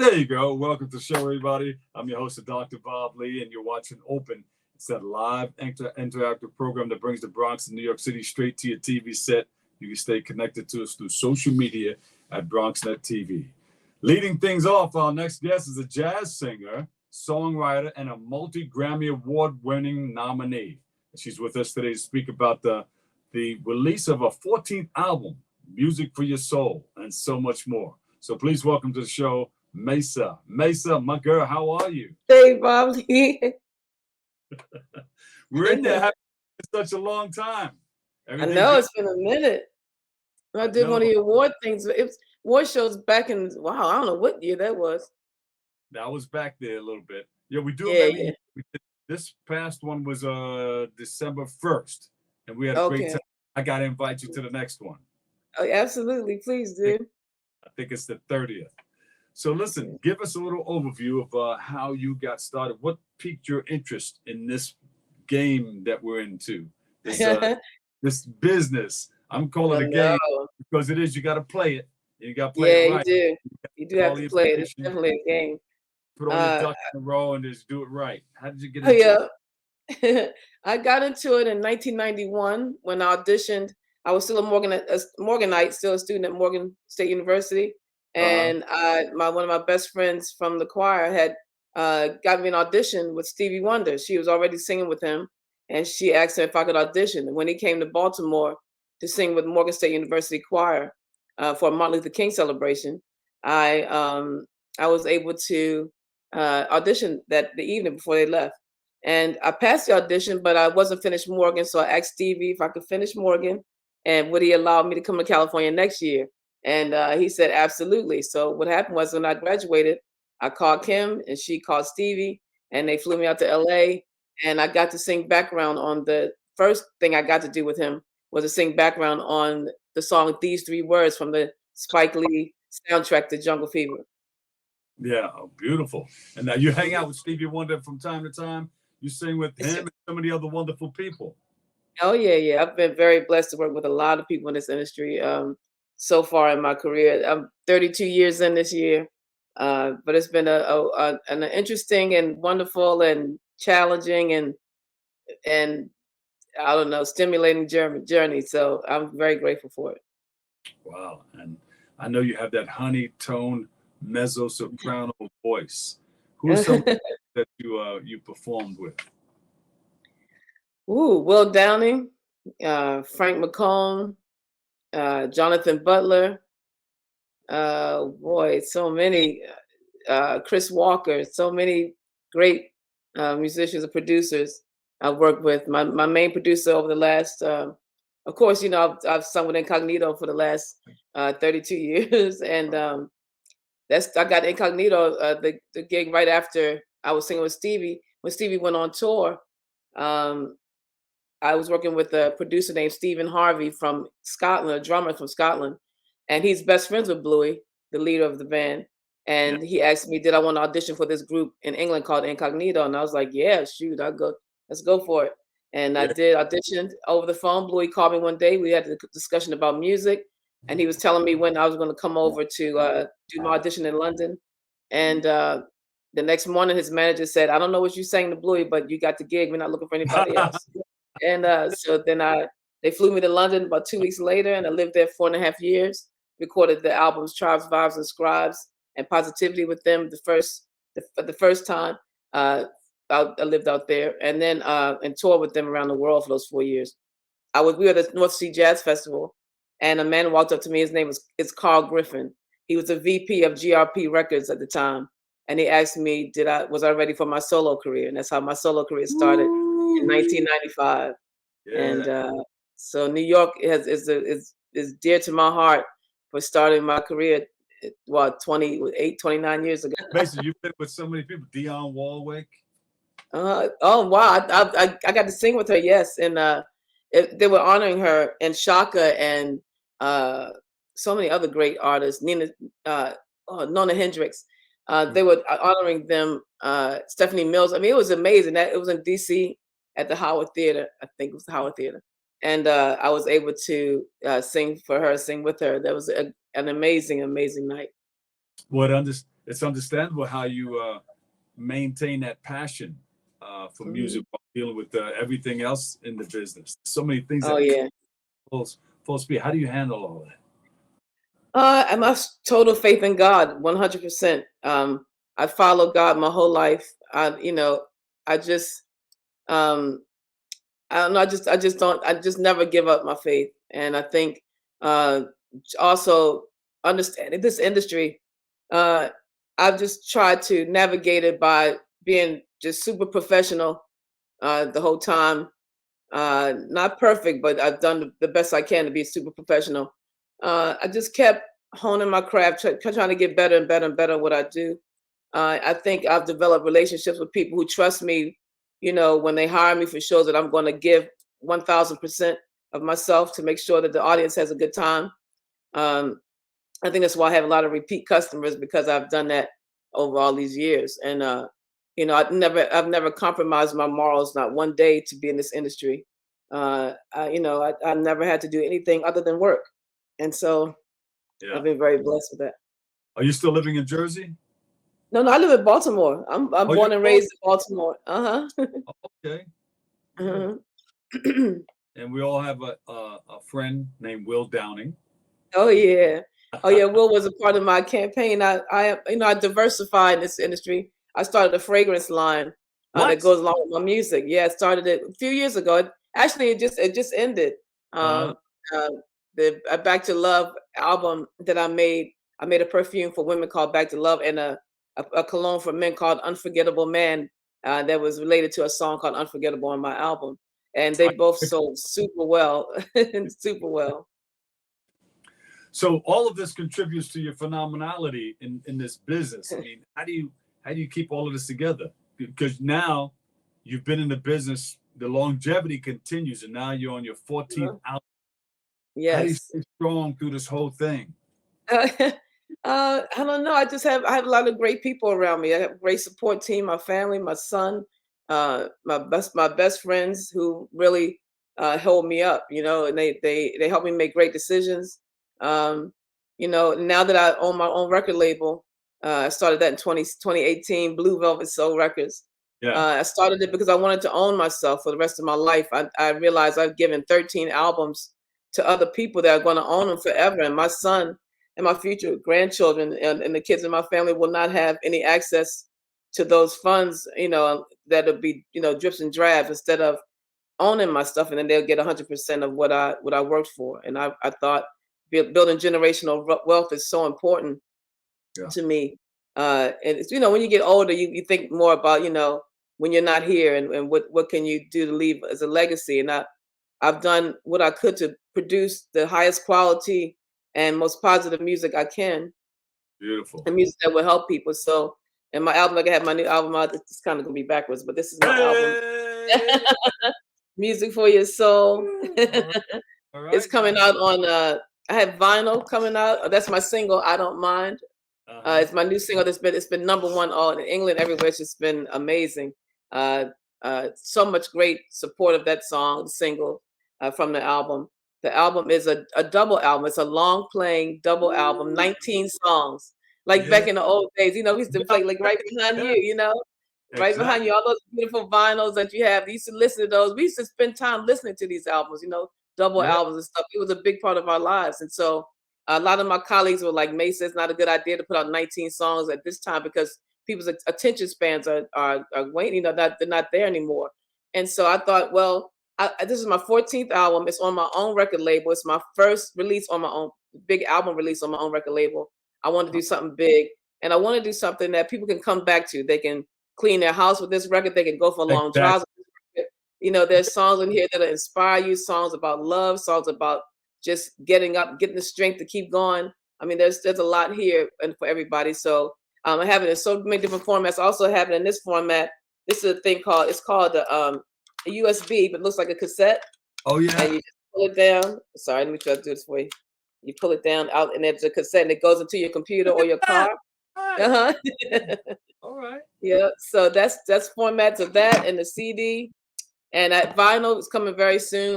There you go. Welcome to the show, everybody. I'm your host, Dr. Bob Lee, and you're watching Open. It's that live interactive program that brings the Bronx and New York City straight to your TV set. You can stay connected to us through social media at BronxNet TV. Leading things off, our next guest is a jazz singer, songwriter, and a multi-Grammy award-winning nominee. She's with us today to speak about the release of her 14th album, Music for Your Soul, and so much more. So please welcome to the show, Maysa. Maysa, my girl, how are you? Hey, Bob Lee. We're in there having such a long time. I know, it's been a minute. I did one of the award things. It was award shows back in, wow, I don't know what year that was. I was back there a little bit. Yeah, we do. Yeah. This past one was December 1st, and we had a great time. I got to invite you to the next one. Oh, absolutely. Please do. I think it's the 30th. So listen, give us a little overview of how you got started. What piqued your interest in this game that we're into? This business. I'm calling it a game because it is. You got to play it. You got to play it right. Yeah, you do. You do have to play it. It's definitely a game. Put all your ducks in a row and just do it right. How did you get into it? I got into it in 1991 when I auditioned. I was still a Morganite, still a student at Morgan State University. And one of my best friends from the choir had got me an audition with Stevie Wonder. She was already singing with him, and she asked him if I could audition. And when he came to Baltimore to sing with Morgan State University choir for a Martin Luther King celebration, I was able to audition the evening before they left. And I passed the audition, but I wasn't finished Morgan, so I asked Stevie if I could finish Morgan, and would he allow me to come to California next year? And he said, absolutely. So what happened was when I graduated, I called Kim and she called Stevie, and they flew me out to LA, and I got to sing background on the first thing I got to do with him was to sing background on the song These Three Words from the Spike Lee soundtrack to Jungle Fever. Yeah, beautiful. And now you hang out with Stevie Wonder from time to time. You sing with him and so many other wonderful people. Oh, yeah. I've been very blessed to work with a lot of people in this industry so far in my career. I'm 32 years in this year, but it's been an interesting and wonderful and challenging and I don't know, stimulating journey. So I'm very grateful for it. Wow. And I know you have that honey-toned mezzo-soprano voice. Who's somebody that you performed with? Will Downing, Frank McComb, Jonathan Butler, so many, Chris Walker, so many great musicians and producers I've worked with. My main producer over the last, of course, I've sung with Incognito for the last 32 years, and I got Incognito the gig right after I was singing with Stevie. When Stevie went on tour, I was working with a producer named Stephen Harvey from Scotland, a drummer from Scotland, and he's best friends with Bluey, the leader of the band. And he asked me, did I want to audition for this group in England called Incognito? And I was like, yeah, shoot, let's go for it. And I did audition over the phone. Bluey called me one day. We had a discussion about music, and he was telling me when I was going to come over to do my audition in London. And the next morning, his manager said, I don't know what you sang to Bluey, but you got the gig. We're not looking for anybody else. And so then they flew me to London about 2 weeks later, and I lived there 4.5 years, recorded the albums Tribes, Vibes, and Scribes and Positivity with them the first time I lived out there, and then and toured with them around the world for those 4 years. We were at the North Sea Jazz Festival, and a man walked up to me. His name is Carl Griffin. He was a VP of GRP Records at the time, and he asked me, was I ready for my solo career? And that's how my solo career started in 1995. Yeah. And so New York is dear to my heart for starting my career. 29 years ago. Basically, you've been with so many people. Dionne Warwick. Oh wow! I got to sing with her. Yes, and they were honoring her, and Shaka, and so many other great artists. Nona Hendrix. They were honoring them. Stephanie Mills. I mean, it was amazing. It was in D.C. at the Howard Theater. I think it was the Howard Theater, and I was able to sing with her. That was an amazing night. Well, it's understandable how you maintain that passion for music while dealing with everything else in the business. So many things Oh that yeah. full speed. How do you handle all that? I must total faith in God, 100%. I followed God my whole life. I just, um, I don't know. I just never give up my faith. And I think, uh, also understanding this industry, uh, I've just tried to navigate it by being just super professional, the whole time. Not perfect, but I've done the best I can to be super professional. I just kept honing my craft, trying to get better and better and better at what I do. I think I've developed relationships with people who trust me, when they hire me for shows, that I'm going to give 1000% of myself to make sure that the audience has a good time. Um, I think that's why I have a lot of repeat customers, because I've done that over all these years. And I've never compromised my morals, not one day, to be in this industry. I've never had to do anything other than work, and so Yeah. I've been very blessed with that. Are you still living in Jersey? No, I live in Baltimore. I'm Oh, born you're and both? raised in Baltimore. Uh-huh. Okay. Good. Uh-huh. And we all have a friend named Will Downing. Oh yeah. Oh yeah. Will was a part of my campaign. I diversified in this industry. I started a fragrance line that What? goes along with my music. Yeah, I started it a few years ago. Actually, it just ended. Uh-huh. Um, uh, the Back to Love album that I made. I made a perfume for women called Back to Love, and a cologne for men called Unforgettable Man. That was related to a song called Unforgettable on my album, and they both sold super well, super well. So all of this contributes to your phenomenality in this business. I mean, how do you keep all of this together? Because now you've been in the business, the longevity continues, and now you're on your 14th Uh-huh. album. How do you Yes. stay strong through this whole thing? Uh, I don't know. I have a lot of great people around me. I have a great support team, my family, my son, my best friends, who really hold me up, and they help me make great decisions. Now that I own my own record label, I started that in 2018, Blue Velvet Soul Records. Yeah. I started it because I wanted to own myself for the rest of my life. I realized I've given 13 albums to other people that are going to own them forever, and my son and my future grandchildren and the kids in my family will not have any access to those funds, that'll be, drips and drabs, instead of owning my stuff, and then they'll get 100% of what I worked for. And I thought building generational wealth is so important Yeah. to me. And it's, when you get older, you think more about, when you're not here, and what can you do to leave as a legacy. And I've done what I could to produce the highest quality and most positive music I can, Beautiful. and music that will help people. So, and my album, like, I have my new album out. It's kind of gonna be backwards, but this is my album, Hey! Music for Your Soul. All right. All It's right. coming out on. I have vinyl coming out. That's my single, I Don't Mind. Uh-huh. It's my new single it's been number one all in England, everywhere. It's just been amazing. Uh, so much great support of that song, the single, from the album. The album is a double album. It's a long playing double album, 19 songs. Like Yeah. back in the old days, we used to Yeah. play like right behind Yeah. you, right behind you, Exactly. all those beautiful vinyls that you have. We used to listen to those. We used to spend time listening to these albums, double Yeah. albums and stuff. It was a big part of our lives. And so a lot of my colleagues were like, Maysa, it's not a good idea to put out 19 songs at this time, because people's attention spans are waning, they're not there anymore. And so I thought, well, this is my 14th album. It's on my own record label. It's my first release on my own, big album release on my own record label. I want to do something big, and I want to do something that people can come back to. They can clean their house with this record. They can go for long Exactly. drives with this record. There's songs in here that'll inspire you, songs about love, songs about just getting up, getting the strength to keep going. I mean, there's a lot here and for everybody. So I have it in so many different formats. I also have it in this format. This is a thing called a USB, but it looks like a cassette. Oh And yeah. you just pull it down. Sorry, let me try to do this for you. You pull it down out, and there's a cassette, and it goes into your computer or your car. Right. Uh-huh. All right. Yeah. So that's formats of that, and the CD, and that vinyl is coming very soon.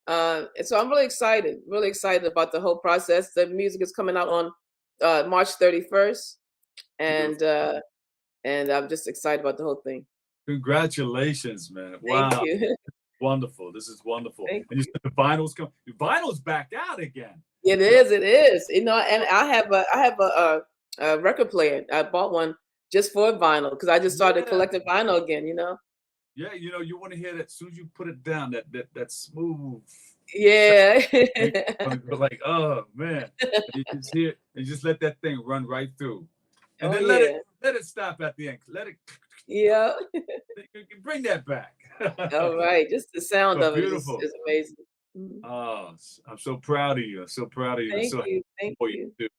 And so I'm really excited about the whole process. The music is coming out on March 31st. and I'm just excited about the whole thing. Congratulations, man. Thank Wow. you. Wonderful. This is wonderful. Thank And you said the vinyl's come. The vinyl's back out again. It is. It is. You know, and I have a record player. I bought one just for vinyl because I just started Yeah. collecting vinyl again. You know. Yeah, you know, you want to hear that as soon as you put it down, that smooth. Yeah. But like, oh man, you just hear and just let that thing run right through, and Oh then yeah. let it stop at the end. Let it Yeah. bring that back. All right. Just the sound But of it beautiful. is amazing. Mhm. Oh, I'm so proud of you. I'm so proud of you. I'm Thank so happy you. Thank for you. you too,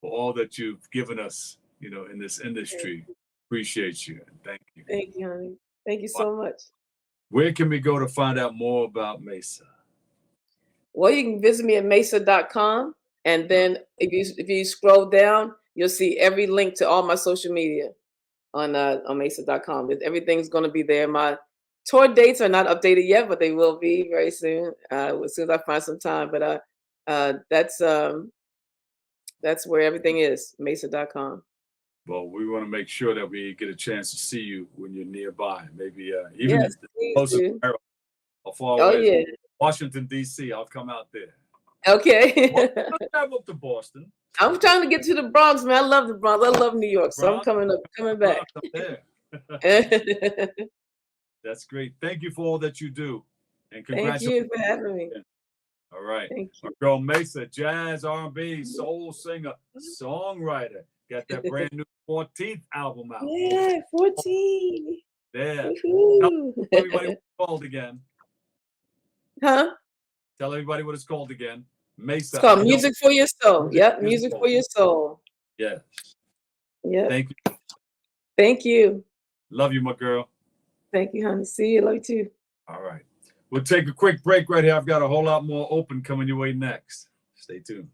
for all that you've given us, you know, in this industry. Appreciate you. Thank you. Thank you, honey. Thank you Wow. so much. Where can we go to find out more about Maysa? Well, you can visit me at Maysa.com. And then if you scroll down, you'll see every link to all my social media on Maysa.com. Everything's going to be there. My tour dates are not updated yet, but they will be very soon, as soon as I find some time. But that's where everything is, Maysa.com. Well, we want to make sure that we get a chance to see you when you're nearby. Maybe even Yes, please closer do. or far Oh, away. yeah. Washington, D.C. I'll come out there. Okay. Well, I'll travel up to Boston. I'm trying to get to the Bronx, man. I love the Bronx. I love New York. So I'm coming back. Bronx, I'm there. That's great. Thank you for all that you do. And Thank congratulations. you for having me. All right. Thank Our you. girl Maysa, jazz, R&B, soul singer, songwriter. Got that brand new 14th album out. Yeah, 14. There. Woohoo. Tell everybody what it's called again. Huh? Tell everybody what it's called again. Maysa. It's called Music for Your Soul. Yep, Music Soul. for Your Soul. Yes. Yep. Thank you. Thank you. Love you, my girl. Thank you, honey. See you. Love you too. All right. We'll take a quick break right here. I've got a whole lot more open coming your way next. Stay tuned.